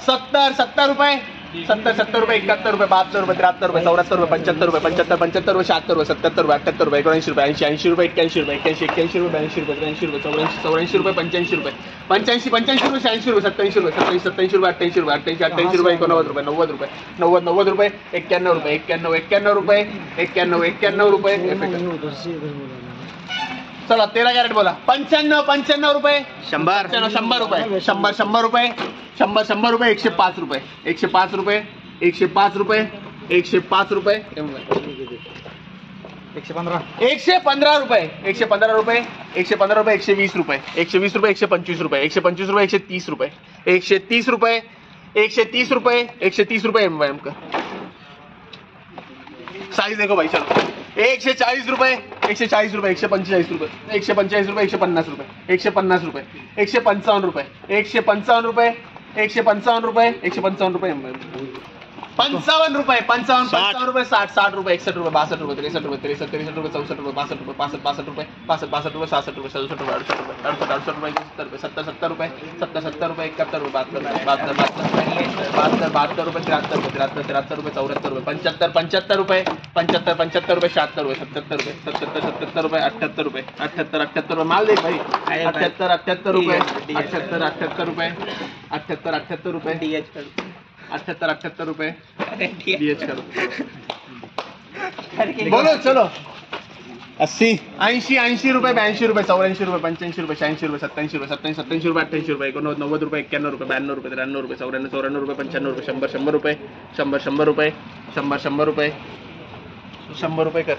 70 रुपये, 70 रुपये, 71 रुपये, 72 रुपये, 73 रुपये, 74 रुपये, 75 रुपये, 75 रुपये, 76 रुपये, 77 रुपये, 78 रुपये, 79 रुपये, 80 रुपये, 81 रुपये, 81 रुपये, 82 रुपये, 83 रुपये, 84 रुपये, 85 रुपये, 85 रुपये, 85 रुपये, 86 रुपये, 87 रुपये, 27 रुपये, 88 रुपये, 88 रुपये, 89 रुपये, 90 रुपये, 90 रुपये, 91 रुपये, 91 रुपये, 91 रुपये. चला 13 कॅरेट बोला. 95 रुपये, 100 रुपये, 100 रुपये, 100 रुपये, 105 रुपये, 105 रुपये, 105 रुपये, 105 रुपये, 115 रुपये, 115 रुपये, 115 रुपये, 120 रुपये, 120 रुपये, 125 रुपये, 125 रुपये, 130 रुपये, 130 रुपये, 130 रुपये, 130 रुपये एम का साइज देखो भाई. चलो 140 रुपये, 140 रुपये, 145 रुपये, 145 रुपये, 150 रुपये, 150 रुपये, 155 रुपये, 155 रुपये, 155 रुपये, 155 रुपये, 55 रुपये, 55 रुपये, 60 रुपये, 61 रुपये, 62 रुपये, 63 रुपये, 63 रुपये, 64 रुपये, 65 रुपये, 65 रुपये, 65 रुपये, 66 रुपये, 67 रुपये, 68 रुपये, 68 रुपये, 70 रुपये, 70 रुपये, 70 रुपये, 71 रुपये, 72 रुपये, 72 रुपये, 73 रुपये, 74 रुपये, 75 रुपये, 75 रुपये, 75 रुपये, 76 रुपये, 77 रुपये, 77 रुपये, 78 रुपये, 78 रुपये, माल दे भाई. 78 रुपये, 78 रुपये, 78 रुपये, 78 रुपये डीएच करो. बोलो चलो. 80 80 रुपये, 82 रुपये, 84 रुपये, 85 रुपये, 86 रुपये, 87 रुपये, 87 रुपये, 88 रुपये, 89 90 रुपये, 91 रुपये, 92 रुपये, 93 रुपये, 94 रुपये, 95 रुपये, 100 रुपये, 100 रुपये, 100 रुपये, 100 रुपये कर.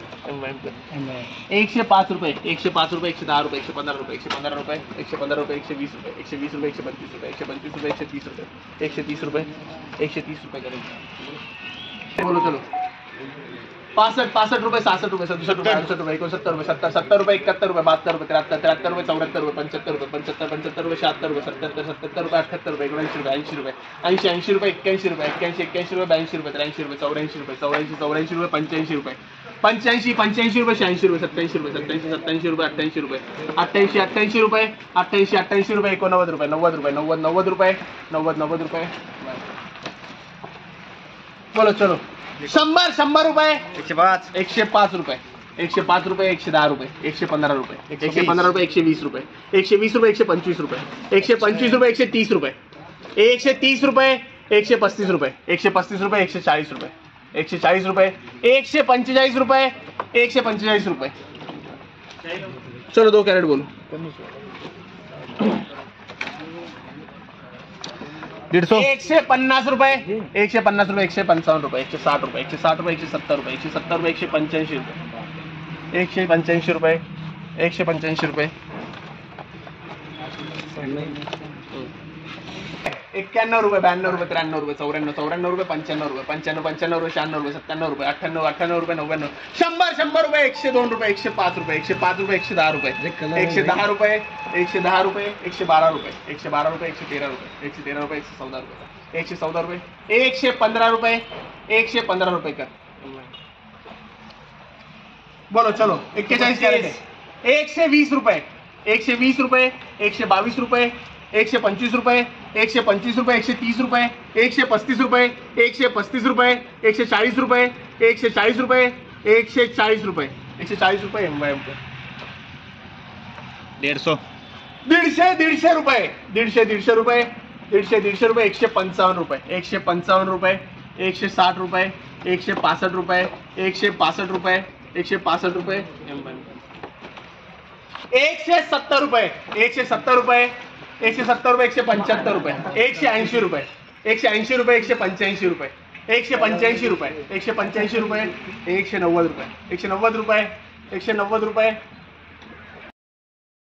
105 रुपये, 105 रुपये, 110 रुपये, 115 रुपये, 115 रुपये, 115 रुपये, 120 रुपये, 120 रुपये, 125 रुपये, 125 रुपये, 130 रुपये, 130 रुपये, 130 रुपये करेंगे. बोलो चलो. 65 रुपये, 66 रुपये, 67 रुपये, 68 रुपये, 69 रुपये, 70 रुपये, 71 रुपये, 72 रुपये, 73 रुपये, 74 रुपये, 75 रुपये, 75 रुपये, 76 रुपये, 77 रुपये, 78 रुपये, 79 रुपये, 80 रुपये, 80 रुपये, 81 रुपये, 81 रुपये, 82 रुपये, 83 रुपये, 84 रुपये, 84 रुपये, 85 रुपये, 85 रुपये, 86 रुपये, 87 रुपये, 87 रुपये, 88 रुपये, 88 रुपये, 88 रुपये, 89 रुपये, 90 रुपये, 90 रुपये, 90 रुपये. बोलो चलो. 100 रुपये, 105 रुपये, 105 रुपये, 110 रुपये, 115 रुपये, 115 रुपये, 120 रुपये, 120 रुपये, 125 रुपये, 125 रुपये, 130 रुपये, 130 रुपये, 135 रुपये, 135 रुपये, 140 रुपये, 140 रुपये, 145 रुपये, 145 रुपये. चलो 2 कैरेट बोलो. 150 रुपये, 150 रुपये, 155 रुपये, 160 रुपये, 160 रुपये, 170 रुपये, 170 रुपये, 185 रुपये, 185 रुपये, 185 रुपये, 91 रुपये, 92 रुपये, 93 रुपये, 94 रुपये, 95 रुपये, 95 रुपये, 96 रुपये, 97 रुपये, 98 रुपये, 99, 100 रुपये, 102 रुपये, 105 रुपये, 105 रुपये, 110 रुपये, 110 रुपये, 110 रुपये, 112 रुपये, 112 रुपये, 113 रुपये, 113 रुपये, 114 रुपये, 114 रुपये, 115 रुपये, 115 रुपये का. बोलो चलो. 41 कैरेट है. 120 रुपये, 120 रुपये, 122 रुपये, 125 रुपये, 125 रुपये, 130 रुपये, 135 रुपये, 135 रुपये, 140 रुपये, 140 रुपये, 140 रुपये, 140 रुपये एम 150 150 रुपये, 150 रुपये, 150 रुपये, 155 रुपये, 155 रुपये, 160 रुपये, 165 रुपये, 165 रुपये, 165 रुपये, 170 रुपये, 170 रुपये, 170 रुपये, 175 रुपये, 180 रुपये, 180 रुपये, 185 रुपये, 185 रुपये, 185 रुपये, 190 रुपये, 190 रुपये, 190 रुपये,